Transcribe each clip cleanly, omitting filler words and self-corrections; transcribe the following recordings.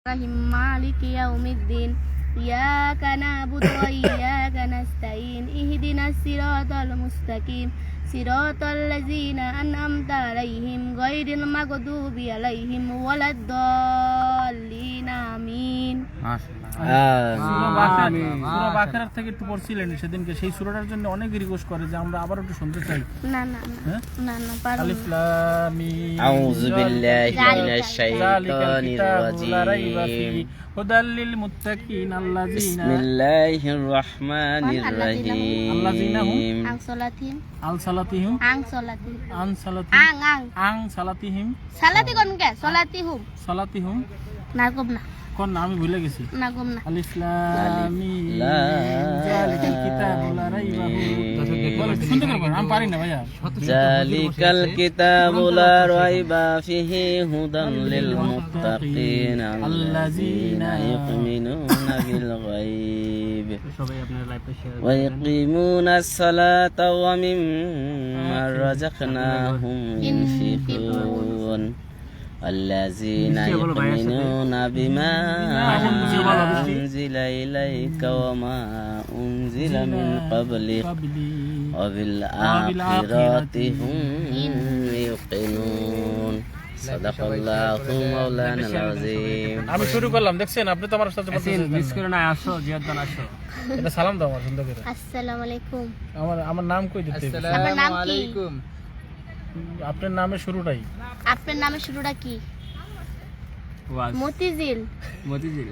مالك يوم الدين إياك نعبد وإياك نستعين اهدنا الصراط المستقيم صراط الذين أنعمت عليهم غير المغضوب عليهم ولا الضالين آمين সূরা বাকারা থেকে একটু পড়ছিলেন সেদিনকে, সেই সূরাটার জন্য অনেকে রিকোয়েস্ট করে যে আমরা আবার একটু শুনতে চাই। না না না না পারবো আলিফ লাম মিম আউযু বিল্লাহি মিনাশ শাইতানির রাজিম হুদাল লিল মুত্তাকিন আল্লাযিনা বিসমিল্লাহির রহমানির রহিম আং সালাতিহিম আল সালাতিহিম আং সালাতিহিম আন সালাতিহিম আং সালাতিহিম সালাতি কোন কে সালাতিহুম সালাতিহিম না কম না কোন আমি ভুলে গেছি। না কম না আলিফ লাম মিম যালিকাল কিতাবু লা রাইবা ফিহি। শুনতে পারবেন? আমি পারি না ভাইয়া। যালিকাল কিতাবু লা রাইবা ফিহি হুদাল লিল মুত্তাকিন আল্লাযিনা ইউমিনুনা বিল গায়ব সবাই আপনারা লাইভটা শেয়ার ওয়া ইয়াকিমুনাস সালাতা ওয়া মিম্মা রাযাকনাহুম ইউনফিকুন الذين يؤمنون بما أنزل إليك وما أنزل من قبلك وبالآخرة هم يوقنون صدق الله مولانا العظيم। আমি শুরু করলাম, দেখছেন আপনি তো আমার সাথে বলতেছেন মিস করে না। আসো জিয়াদান আসো, এটা সালাম দাও আমার সুন্দর করে। আসসালামু আলাইকুম। আমার নাম কই দিতে? আপনার নাম কি? আপনার নামের শুরুটাই। আপনার নামের শুরুটা কি? মতিঝিল। মতিঝিল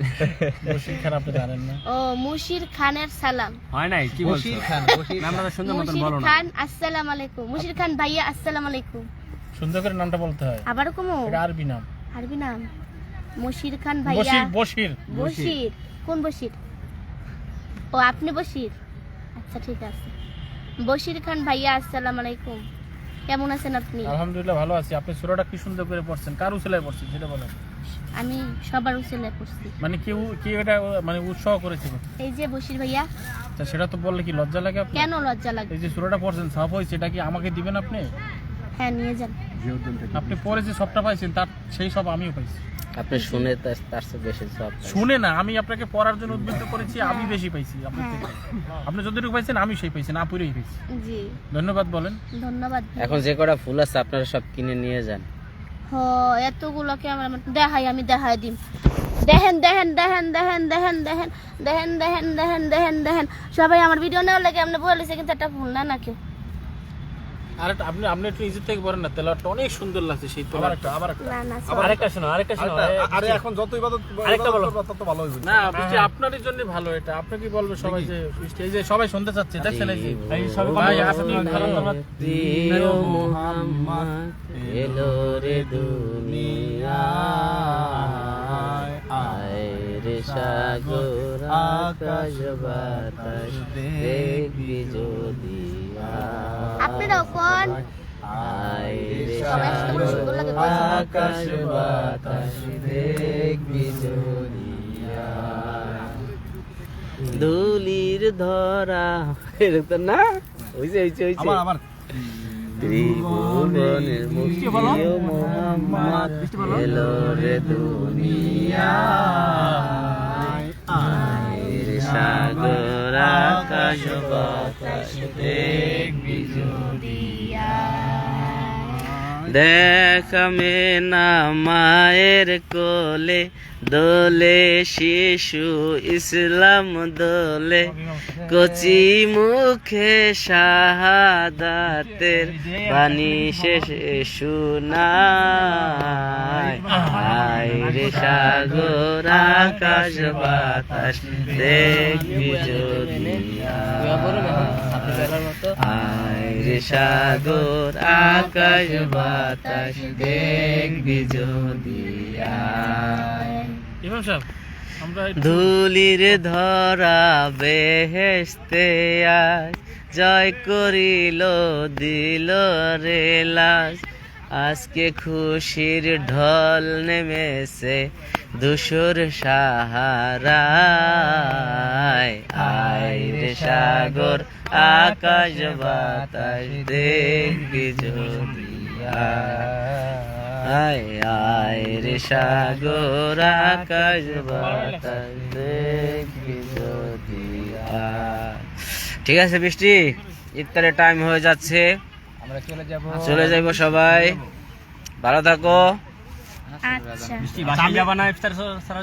বশির খান, আপনি জানেন না? ও মুশির খানের সালাম হয় নাই কি বলছো? বশির খান, নামটা সুন্দর মতন বলো না। খান আসসালামু আলাইকুম। মুশির খান ভাইয়া আসসালামু আলাইকুম। সুন্দর করে নামটা বলতে হয়। আবার কমো? এটা আরবি নাম। আরবি নাম মুশির খান ভাইয়া। বশির বশির কোন বশির? ও আপনি বশির, আচ্ছা ঠিক আছে। বশির খান ভাইয়া আসসালামু আলাইকুম, কেমন আছেন আপনি? আলহামদুলিল্লাহ ভালো আছি। আপনি সূরাটা কি সুন্দর করে পড়ছেন, কার উসিলায় পড়ছেন সেটা বলেন। আমি সবার উসিলায় পড়ছি। মানে কেউ এটা মানে উৎসাহ করেছে? এই যে বশির ভাইয়া। তা সেটা তো বললে কি লজ্জা লাগে আপনার? কেন লজ্জা লাগে? এই যে সূরাটা পড়ছেন সওয়াব হইছে, এটা কি আমাকে দিবেন আপনি? হ্যাঁ নিয়ে যান। আপনি পরে যে সবটা পাইছেন তার সেই সব আমিও পাইছি। আপনি শুনে তার চেয়ে বেশি সব শুনে না, আমি আপনাকে পড়ার জন্য উদ্বুদ্ধ করেছি, আমি বেশি পাইছি আপনার থেকে। আপনি যতটুকু পাইছেন আমি সেই পাইছি, না পুরোই পাইছি। জি ধন্যবাদ বলেন। ধন্যবাদ। এখন যে কটা ফুল আছে আপনারা সব কিনে নিয়ে যান। হ এতগুলোকে আমার দেখাই, আমি দেখাই দিম। দেখেন দেখেন দেখেন দেখেন দেখেন দেখেন দেখেন দেখেন দেখেন দেখেন দেখেন সবাই আমার ভিডিও নেওয়ার লাগে আপনি বলেছে, কিন্তু একটা ফুল না কেউ। আর আপনি একটু ইজি থেকে বলেন না, তেলাওয়াতটা অনেক সুন্দর লাগছে। সেই তেলাওয়াতটা না না আরেকটা শোনো। আরে এখন যত ইবাদত আরেকটা বলো, তত ভালো হইবে না। বৃষ্টি আপনারই জন্য ভালো। এটা আপনি কি বলবে সবাই যে বৃষ্টি এই যে সবাই শুনতে চাচ্ছে, দেখছেন এই সবাই ভাই আপনি ভালো ধন্যবাদ। প্রিয় মুহাম্মদ এলো রে দুনিয়ায়, আয় রে সাগর আকাশ বাতাস দেখবি যদি আপনারাও কোন আয় রে সবাই একসাথে সুন্দর লাগে আকাশ বাতাস দেখবি যদি ধুলির ধরা এরকম না হইছে আমার ত্রিভুবনের মুক্তি মুহাম্মদ এলো রে দুনিয়ায়, আয় রে সাগর আকাশ বাতাস দেখবি যদি দেখামে না মায়ের কোলে দোলে শিশু ইসলাম দোলে, কচি মুখে শাহাদাতের বাণী শেষে শোনায়, আয় রে সাগর আকাশ বাতাস দেখবি যদি আয় রে সাগর আকাশ বাতাস দেখবি যদি ইমাম সাহেব আমরা ধুলির ধরা বেহেশতে আজ জয় করিল দিল রে লাজ, আজকে খুশির ঢল নেমেছে ধূসর সাহারায়, আয় রে সাগর আকাশ বাতাস দেখবি যদি আয় আয় রে সাগর আকাশ বাতাস দেখবি যদি আয়। ঠিক আছে বৃষ্টি, ইফতারের টাইম হয়ে যাচ্ছে, আমরা চলে যাইব সবাই, ভালো থাকো। আচ্ছা যাবা না ইফতার ছাড়া